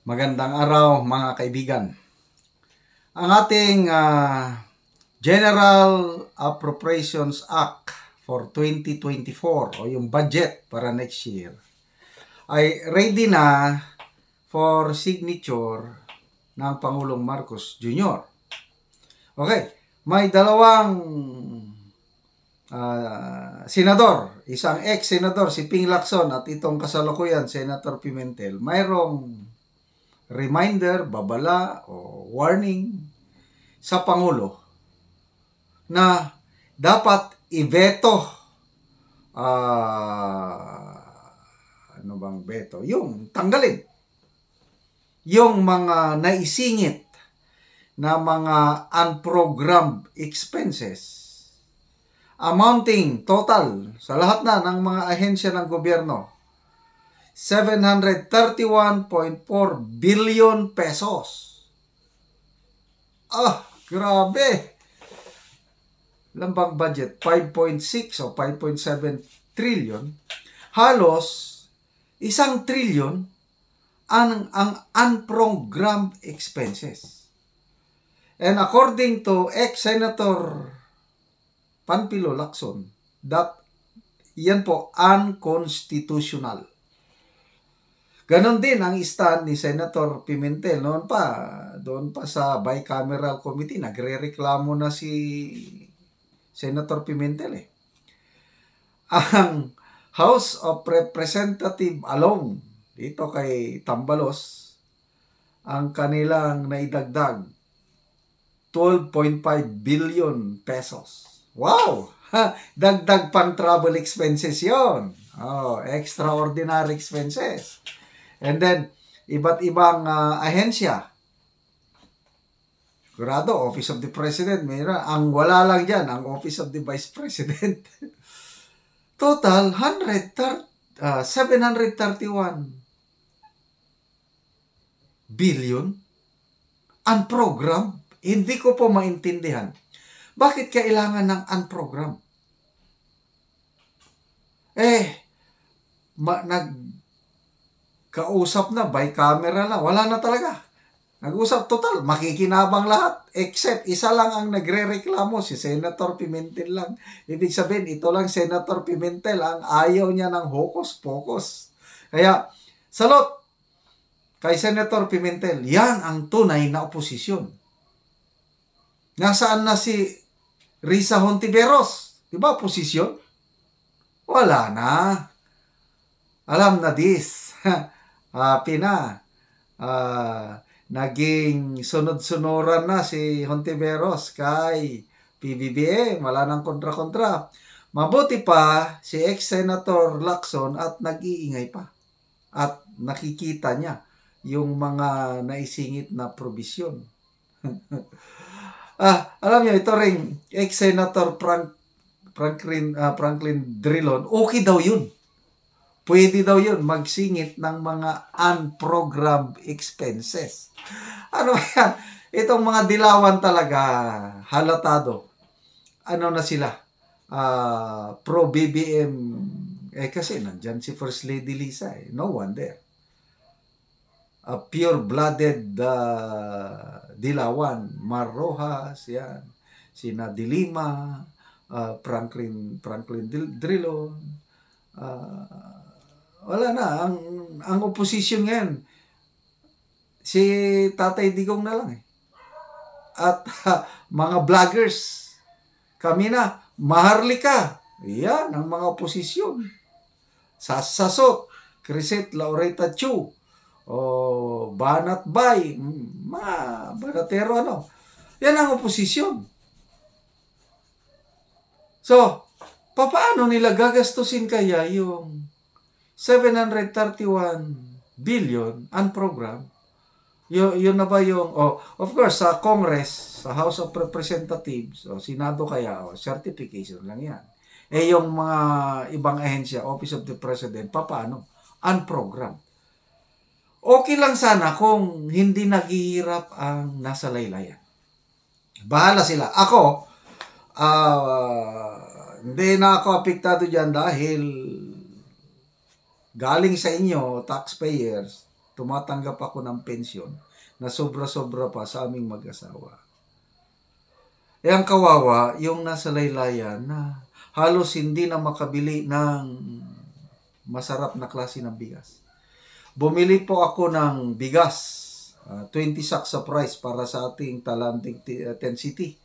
Magandang araw mga kaibigan. Ang ating General Appropriations Act for 2024 o yung budget para next year ay ready na for signature ng Pangulong Marcos Jr. Okay, may dalawang senador, isang ex-senador si Ping Lacson at itong kasalukuyan Senator Pimentel. Mayroong reminder, babala o warning sa Pangulo na dapat i-veto ano bang veto? Yung tanggalin yung mga naisingit na mga unprogrammed expenses amounting total sa lahat na ng mga ahensya ng gobyerno 731.4 billion pesos. Grabe. Lambang budget, 5.6 o 5.7 trillion. Halos 1 trillion ang unprogrammed expenses. And according to ex-Senator Panfilo Lacson, that yan po unconstitutional. Ganon din ang stand ni Senator Pimentel doon pa sa bicameral committee, nagrereklamo na si Senator Pimentel Ang House of Representatives alone, dito kay Tambalos, ang kanilang naidagdag 12.5 billion pesos. Wow! Dagdag pang travel expenses yon. Extraordinary expenses. And then, iba't ibang ahensya. Sigurado, Office of the President, mayroon. Ang wala lang dyan, ang Office of the Vice President. Total, 731 billion unprogrammed. Hindi ko po maintindihan. Bakit kailangan ng unprogrammed? Nagkausap na, bicameral na, wala na talaga. Nag-usap total, makikinabang lahat. Except, isa lang ang nagre-reklamo, si Senator Pimentel lang. Ibig sabihin, ito lang Senator Pimentel, ang ayaw niya ng hocus-pocus. Kaya, salot kay Senator Pimentel, yan ang tunay na oposisyon. Nasaan na si Risa Hontiveros? Diba oposisyon? Wala na. Alam na this. Happy na. Naging sunod-sunuran na si Hontiveros kay PBBM. Wala nang kontra-kontra. Mabuti pa si ex-Senator Lacson at nag-iingay pa. At nakikita niya yung mga naisingit na probisyon. Alam niyo, ito ring ex-Senator Franklin Drilon, okay daw yun. Pwede daw yun magsingit ng mga unprogrammed expenses. Ano yan? Itong mga dilawan talaga, halatado. Ano na sila? Pro-BBM. Kasi nandyan si First Lady Lisa. No wonder. Pure-blooded dilawan. Mar Rojas, yan. Sina Dilima, Franklin Drilon. Wala na. Ang opposition ngayon, si Tatay Digong na lang At mga vloggers, kami na, Maharlika. Yan, ang mga oposisyon. Sasot, Crisette Laureta Chu, Banat Bay, mga banatero, Yan ang oposisyon. So, paano nila gagastusin kaya yung 731 billion unprogrammed? Yun na ba yung, of course, sa Congress, sa House of Representatives, Senado kaya, certification lang yan. Yung mga ibang ahensya, Office of the President, paano? Unprogrammed. Okay lang sana kung hindi naghihirap ang nasa laylayan. Bahala sila. Ako, hindi na ako apektado dyan dahil galing sa inyo, taxpayers, tumatanggap ako ng pensyon na sobra-sobra pa sa aming mag-asawa. Eh, ang kawawa, yung nasa laylayan na halos hindi na makabili ng masarap na klase ng bigas. Bumili po ako ng bigas, 20 sacks sa price para sa ating talanting 10 City.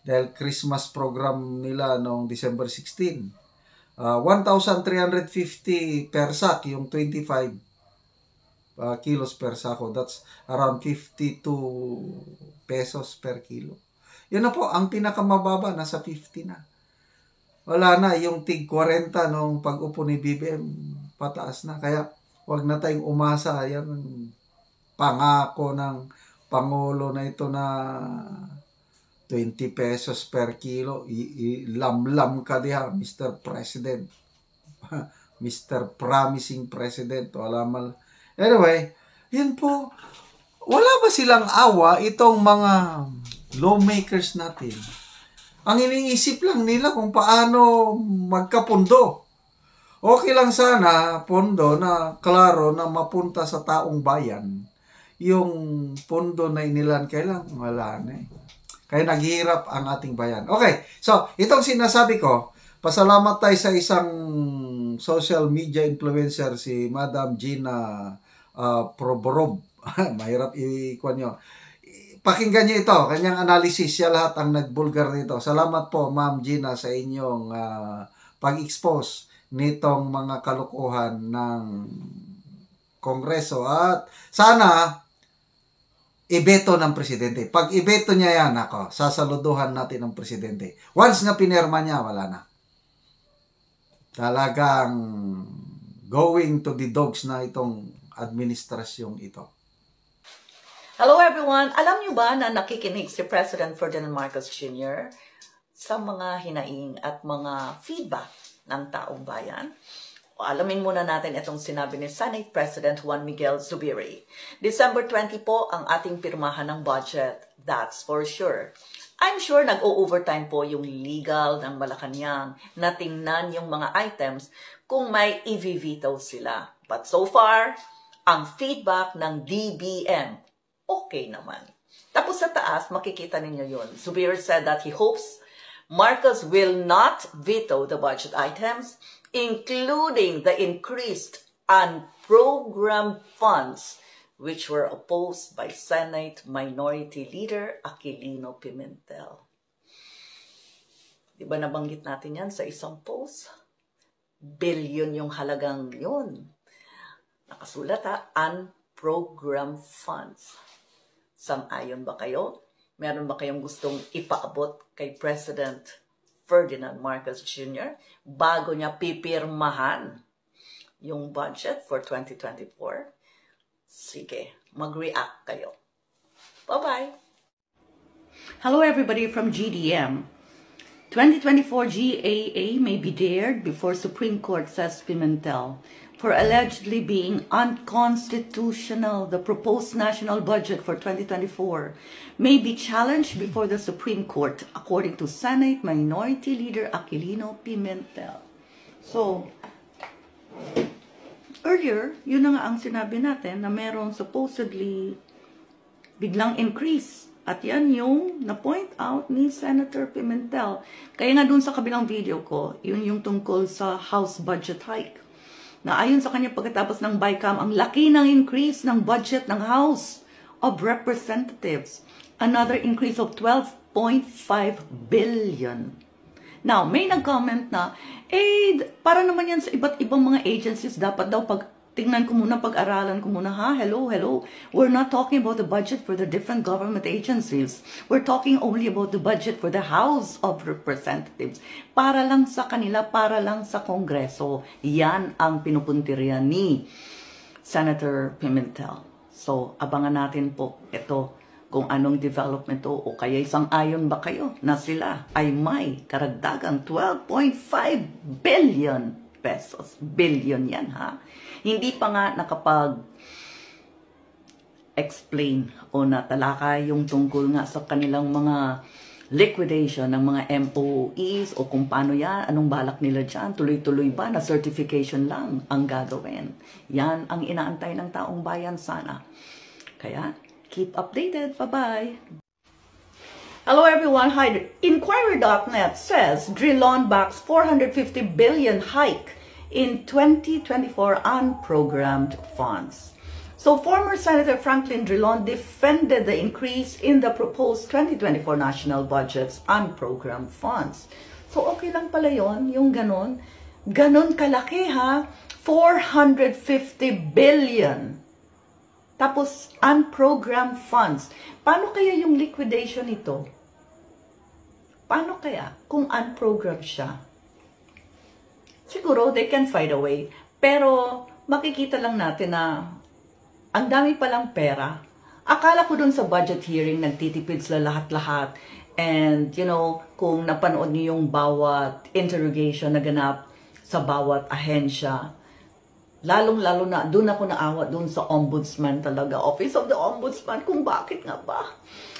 Dahil Christmas program nila noong December 16. 1,350 per sack, yung 25 kilos per sako. That's around 52 pesos per kilo. Yun na po, ang pinakamababa, nasa 50 na. Wala na, yung tig 40 nung pag-upo ni BBM, pataas na. Kaya, wag na tayong umasa. Yan ang pangako ng Pangulo na ito na 20 pesos per kilo. Lamlam ka diha, Mr. President. Mr. Promising President. Anyway, yun po. Wala ba silang awa itong mga lawmakers natin? Ang iniisip lang nila kung paano magkapundo. Okay lang sana, pondo na klaro na mapunta sa taong bayan. Yung pondo na inilan, kailang wala na eh. Kaya naghihirap ang ating bayan. Okay, so itong sinasabi ko, pasalamat tayo sa isang social media influencer, si Madam Gina Proborov. Mahirap i-kuha nyo. Pakinggan nyo ito, kanyang analysis, siya lahat ang nagbulgar nito. Salamat po, Ma'am Gina, sa inyong pag-expose nitong mga kalokohan ng Kongreso. At sana ibeto ng presidente. Pag ibeto niya yan, ako, sasaluduhan natin ng presidente. Once nga pinirma niya, wala na. Talagang going to the dogs na itong administrasyong ito. Hello everyone! Alam niyo ba na nakikinig si President Ferdinand Marcos Jr. sa mga hinaing at mga feedback ng taong bayan? O alamin muna natin itong sinabi ni Senate President Juan Miguel Zubiri. December 20 po ang ating pirmahan ng budget. That's for sure. I'm sure nag-o-overtime po yung legal ng Malacanang na tingnan yung mga items kung may i-veto sila. But so far, ang feedback ng DBM, okay naman. Tapos sa taas, makikita ninyo yun. Zubiri said that he hopes Marcos will not veto the budget items, including the increased unprogrammed funds, which were opposed by Senate Minority Leader Aquilino Pimentel. Di ba nabanggit natin yan sa isang post? Billion yung halagang yun. Nakasulat unprogrammed funds. Sang-ayon ba kayo? Meron ba kayong gustong ipaabot kay President Ferdinand Marcos Jr. bago niya pipirmahan yung budget for 2024? Sige, mag-react kayo. Bye-bye! Hello everybody from GDM. 2024 GAA may be dared before Supreme Court, says Pimentel, for allegedly being unconstitutional. The proposed national budget for 2024 may be challenged before the Supreme Court, according to Senate Minority Leader Aquilino Pimentel. So, earlier, yun na nga ang sinabi natin na meron supposedly biglang increase. At yan yung na-point out ni Senator Pimentel. Kaya nga dun sa kabilang video ko, yun yung tungkol sa House budget hike. Na ayon sa kanya pagkatapos ng BICAM, ang laki ng increase ng budget ng House of Representatives. Another increase of 12.5 billion. Now, may nag-comment na, para naman yan sa iba't ibang mga agencies, dapat daw tingnan ko muna, pag-aralan ko muna, hello. We're not talking about the budget for the different government agencies. We're talking only about the budget for the House of Representatives. Para lang sa kanila, para lang sa Kongreso. Yan ang pinupuntirya ni Senator Pimentel. So, abangan natin po ito kung anong development to o kaya sang-ayon ba kayo na sila ay may karagdagang 12.5 billion pesos. Billion yan, ha? Hindi pa nga nakapag-explain o natalakay yung tungkol nga sa kanilang mga liquidation ng mga MOEs o kung paano yan, anong balak nila dyan, tuloy-tuloy ba na certification lang ang gagawin. Yan ang inaantay ng taong bayan sana. Kaya, keep updated. Bye-bye! Hello everyone, hi. Inquirer.net says Drilon backs 450 billion hike in 2024 unprogrammed funds. So former Senator Franklin Drilon defended the increase in the proposed 2024 national budget's unprogrammed funds. So okay lang pala yon, yung ganon. Ganon kalaki ha, 450 billion. Tapos unprogrammed funds. Paano kaya yung liquidation nito? Paano kaya kung unprogrammed siya? Siguro they can find a way. Pero makikita lang natin na ang dami palang pera. Akala ko dun sa budget hearing, nagtitipid sila lahat-lahat. And, you know, kung napanood niyo yung bawat interrogation na ganap sa bawat ahensya, lalong-lalo na, dun ako naawa dun sa ombudsman talaga, Office of the Ombudsman, kung bakit nga ba.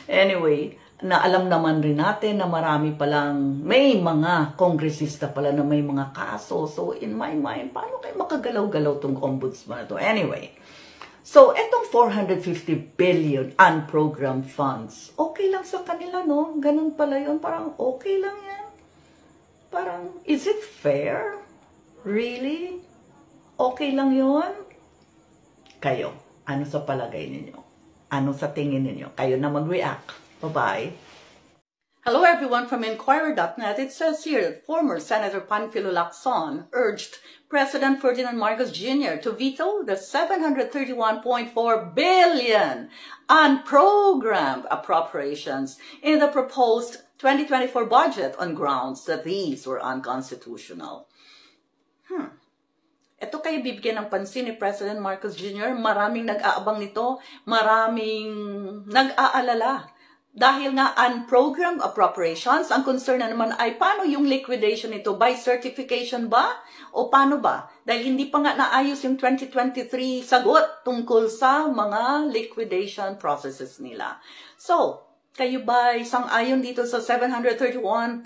Anyway, na alam naman rin natin na marami palang, may mga kongresista pala na may mga kaso. So, in my mind, paano kayo makagalaw-galaw tong ombudsman na to? Anyway, so, etong 450 billion unprogrammed funds, okay lang sa kanila, no? Ganun pala yun. Parang okay lang yan. Parang, is it fair? Really? Okay lang yun? Kayo, ano sa palagay ninyo? Ano sa tingin ninyo? Kayo na mag-react. Bye-bye. Hello everyone from Inquirer.net. It says here that former Senator Panfilo Lacson urged President Ferdinand Marcos Jr. to veto the 731.4 billion unprogrammed appropriations in the proposed 2024 budget on grounds that these were unconstitutional. Ito kayo bibigyan ng pansin ni President Marcos Jr. Maraming nag-aabang nito, maraming nag-aalala. Dahil nga unprogrammed appropriations, ang concern na naman ay paano yung liquidation nito? By certification ba? O paano ba? Dahil hindi pa nga naayos yung 2023 sagot tungkol sa mga liquidation processes nila. So, kayo ba sang-ayon dito sa 731.4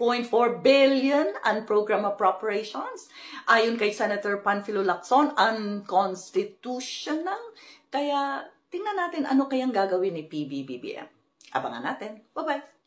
billion unprogrammed appropriations? Ayon kay Senator Panfilo Lacson, unconstitutional. Kaya tingnan natin ano kayang gagawin ni PBBM. Abangan natin. Bye-bye!